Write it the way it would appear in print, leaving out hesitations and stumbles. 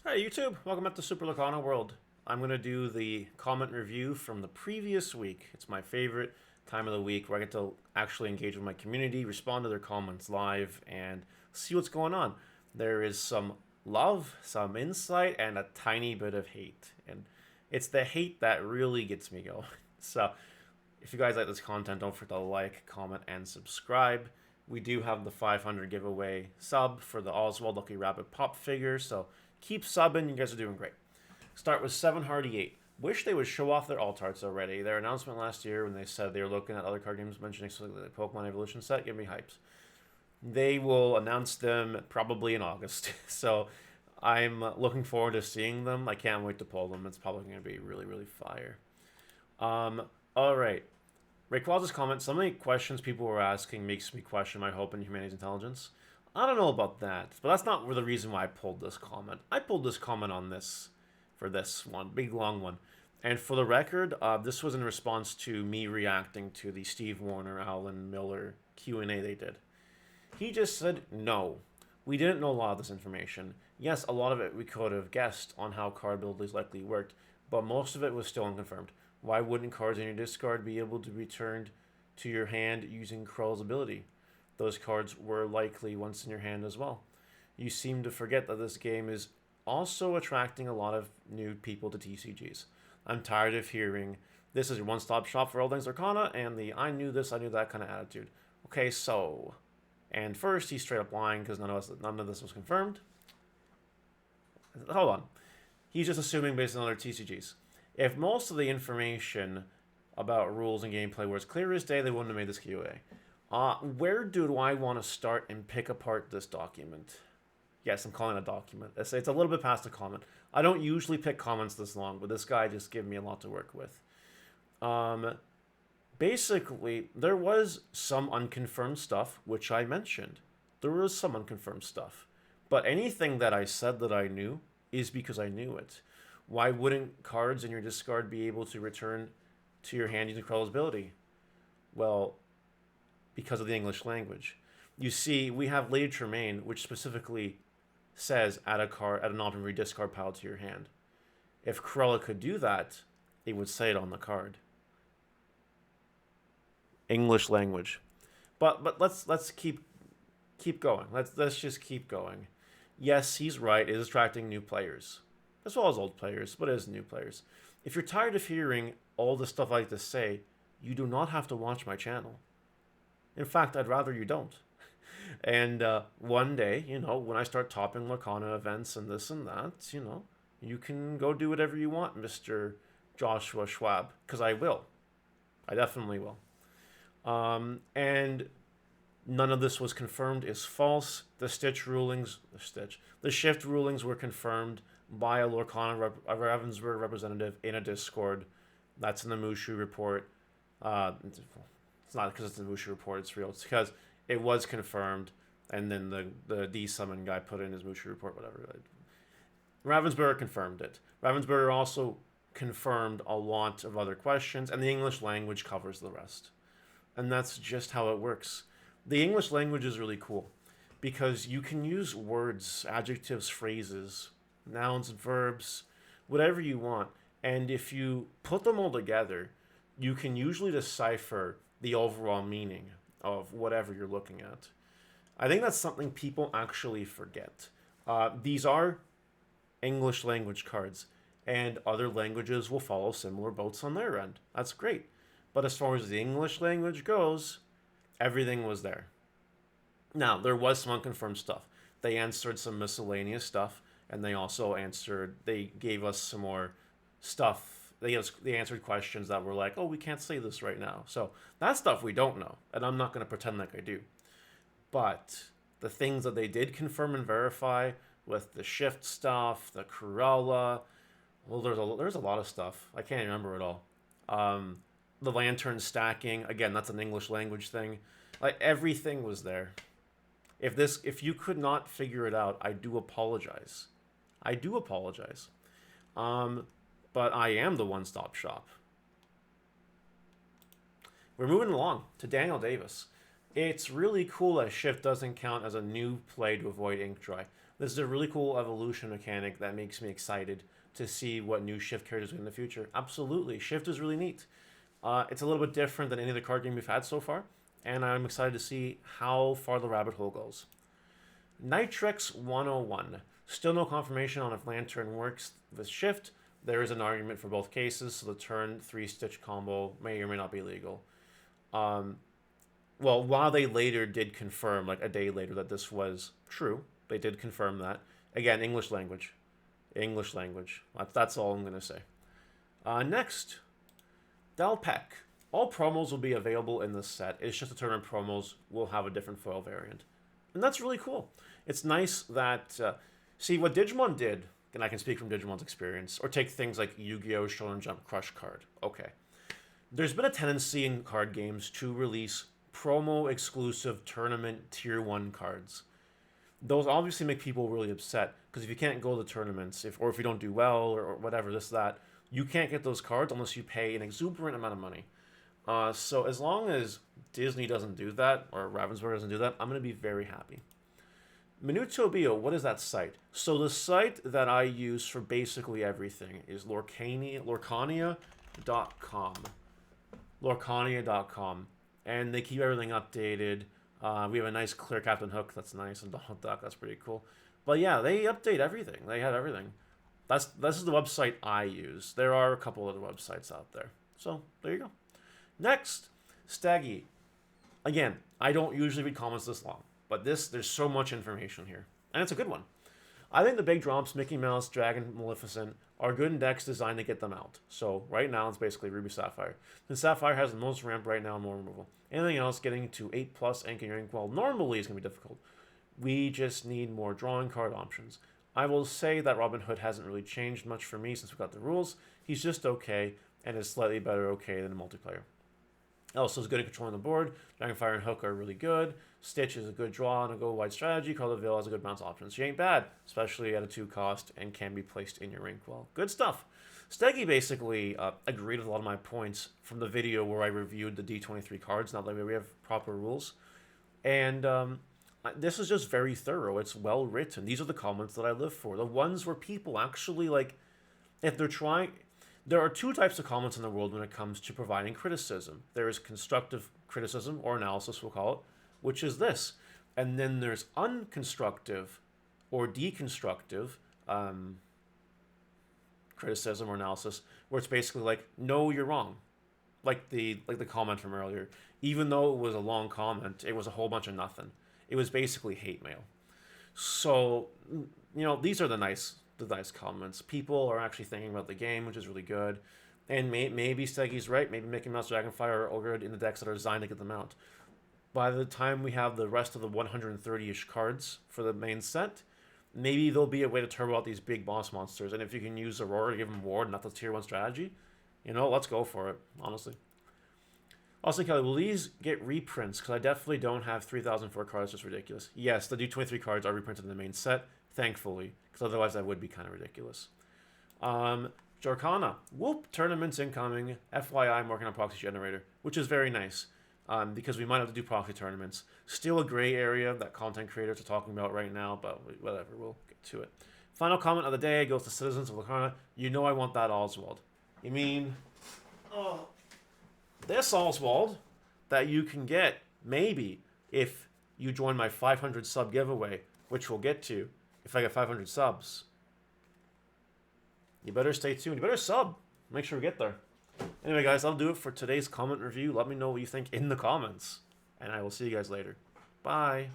Hey YouTube, welcome back to Super Lorcana World. I'm going to do the comment review from the previous week. It's my favorite time of the week where I get to actually engage with my community, respond to their comments live, and see what's going on. There is some love, some insight, and a tiny bit of hate. And it's the hate that really gets me going. So if you guys like this content, don't forget to like, comment, and subscribe. We do have the 500 giveaway sub for the Oswald Lucky Rabbit pop figure, so keep subbing. You guys are doing great. Start with 7 Hardy 8. Wish they would show off their alt arts already. Their announcement last year when they said they were looking at other card games mentioning the Pokemon Evolution set, give me hypes. They will announce them probably in August. So I'm looking forward to seeing them. I can't wait to pull them. It's probably going to be really, really fire. Alright. Rayquaz's comment, so many questions people were asking makes me question my hope in humanity's intelligence. I don't know about that, but that's not the reason why I pulled this comment. I pulled this comment on this, for this one, big long one. And for the record, this was in response to me reacting to the Steve Warner, Alan Miller Q&A they did. He just said, no, we didn't know a lot of this information. Yes, a lot of it we could have guessed on how card abilities likely worked, but most of it was still unconfirmed. Why wouldn't cards in your discard be able to be returned to your hand using Krell's ability? Those cards were likely once in your hand as well. You seem to forget that this game is also attracting a lot of new people to TCGs. I'm tired of hearing, this is your one-stop shop for all things Lorcana, and the I knew this, I knew that kind of attitude. Okay, so... And first, he's straight up lying because none of this was confirmed. Hold on. He's just assuming based on other TCGs. If most of the information about rules and gameplay was clear as day, they wouldn't have made this QA. Where do I want to start and pick apart this document? Yes, I'm calling it a document. It's a little bit past a comment. I don't usually pick comments this long, but this guy just gave me a lot to work with. Basically, there was some unconfirmed stuff, which I mentioned. There was some unconfirmed stuff. But anything that I said that I knew is because I knew it. Why wouldn't cards in your discard be able to return to your hand using Krell's ability? Well, because of the English language. You see, we have Lady Tremaine, which specifically says add an object from your discard pile to your hand. If Krella could do that, it would say it on the card. English language. But let's keep going. Let's just keep going. Yes, he's right. It is attracting new players, as well as old players, but it is new players. If you're tired of hearing all the stuff I like to say, you do not have to watch my channel. In fact, I'd rather you don't. And one day, when I start topping Lorcana events and this and that, you can go do whatever you want, Mr. Joshua Schwab, because I will. I definitely will. And none of this was confirmed is false. The shift rulings were confirmed by a Lorcana Ravensburg representative in a Discord. That's in the Mushu report. It's not because it's in the Mushu report, it's real. It's because it was confirmed, and then the D-Summon guy put in his Mushu report, whatever. Ravensburg confirmed it. Ravensburg also confirmed a lot of other questions, and the English language covers the rest. And that's just how it works. The English language is really cool because you can use words, adjectives, phrases, nouns, verbs, whatever you want. And if you put them all together, you can usually decipher the overall meaning of whatever you're looking at. I think that's something people actually forget. These are English language cards, and other languages will follow similar boats on their end. That's great. But as far as the English language goes, everything was there. Now, there was some unconfirmed stuff. They answered some miscellaneous stuff, and they gave us some more stuff. They answered questions that were like, oh, we can't say this right now. So that stuff we don't know, and I'm not going to pretend like I do. But the things that they did confirm and verify with the shift stuff, the Cruella, well, there's a lot of stuff. I can't remember it all. The lantern stacking, again, that's an English language thing. Like, everything was there. If you could not figure it out, I do apologize. I do apologize. But I am the one-stop shop. We're moving along to Daniel Davis. It's really cool that shift doesn't count as a new play to avoid ink dry. This is a really cool evolution mechanic that makes me excited to see what new Shift characters in the future. Absolutely, Shift is really neat. It's a little bit different than any other card game we've had so far, and I'm excited to see how far the rabbit hole goes. Nitrex 101. Still no confirmation on if Lantern works with Shift. There is an argument for both cases, so the turn 3-stitch combo may or may not be legal. Well, while they later did confirm, like a day later, that this was true, they did confirm that. Again, English language. English language. That's all I'm going to say. Next, Delpec. All promos will be available in this set. It's just the tournament promos will have a different foil variant. And that's really cool. It's nice that... see, what Digimon did, and I can speak from Digimon's experience, or take things like Yu-Gi-Oh! Shonen Jump Crush card. Okay. There's been a tendency in card games to release promo-exclusive tournament Tier 1 cards. Those obviously make people really upset, because if you can't go to tournaments, or if you don't do well, or whatever, that, you can't get those cards unless you pay an exuberant amount of money. So as long as Disney doesn't do that, or Ravensburger doesn't do that, I'm going to be very happy. Minutobio, what is that site? So the site that I use for basically everything is Lorcania.com. Lorcania.com. And they keep everything updated. We have a nice clear Captain Hook, that's nice, and Donald Duck, that's pretty cool. But yeah, they update everything. They have everything. This is the website I use. There are a couple other websites out there. So, there you go. Next, Staggy. Again, I don't usually read comments this long, but there's so much information here. And it's a good one. I think the big drops, Mickey Mouse, Dragon, Maleficent, are good in decks designed to get them out. So right now it's basically Ruby Sapphire. And Sapphire has the most ramp right now and more removal. Anything else getting to 8+ and carrying, well, normally is going to be difficult. We just need more drawing card options. I will say that Robin Hood hasn't really changed much for me since we got the rules. He's just okay, and is slightly better okay than a multiplayer. Also is good at controlling the board. Dragonfire and Hook are really good. Stitch is a good draw and a go-wide strategy. Carlaville has a good bounce option. She ain't bad, especially at a 2 cost and can be placed in your rank well. Good stuff. Steggy basically agreed with a lot of my points from the video where I reviewed the D23 cards, now that we have proper rules. And this is just very thorough. It's well written. These are the comments that I live for. The ones where people actually, like, if they're trying... There are 2 types of comments in the world when it comes to providing criticism. There is constructive criticism, or analysis we'll call it, which is this. And then there's unconstructive or deconstructive criticism or analysis, where it's basically like, no, you're wrong. Like the comment from earlier. Even though it was a long comment, it was a whole bunch of nothing. It was basically hate mail. So, you know, these are the nice comments. People are actually thinking about the game, which is really good. And maybe Steggy's right. Maybe Mickey Mouse, Dragonfire are good in the decks that are designed to get them out. By the time we have the rest of the 130-ish cards for the main set, maybe there'll be a way to turbo out these big boss monsters. And if you can use Aurora to give them ward, not the tier 1 strategy, you know, let's go for it, honestly. Austin Kelly, will these get reprints? Because I definitely don't have 3,004 cards. It's ridiculous. Yes, the D23 cards are reprinted in the main set, thankfully, because otherwise that would be kind of ridiculous. Lorcana, whoop, tournaments incoming. FYI, I'm working on Proxy Generator, which is very nice, because we might have to do proxy tournaments. Still a gray area that content creators are talking about right now, but whatever, we'll get to it. Final comment of the day goes to Citizens of Lorcana. You know I want that Oswald. You mean, this Oswald that you can get, maybe, if you join my 500 sub giveaway, which we'll get to if I get 500 subs. You better stay tuned. You better sub. Make sure we get there. Anyway, guys, that'll do it for today's comment review. Let me know what you think in the comments. And I will see you guys later. Bye.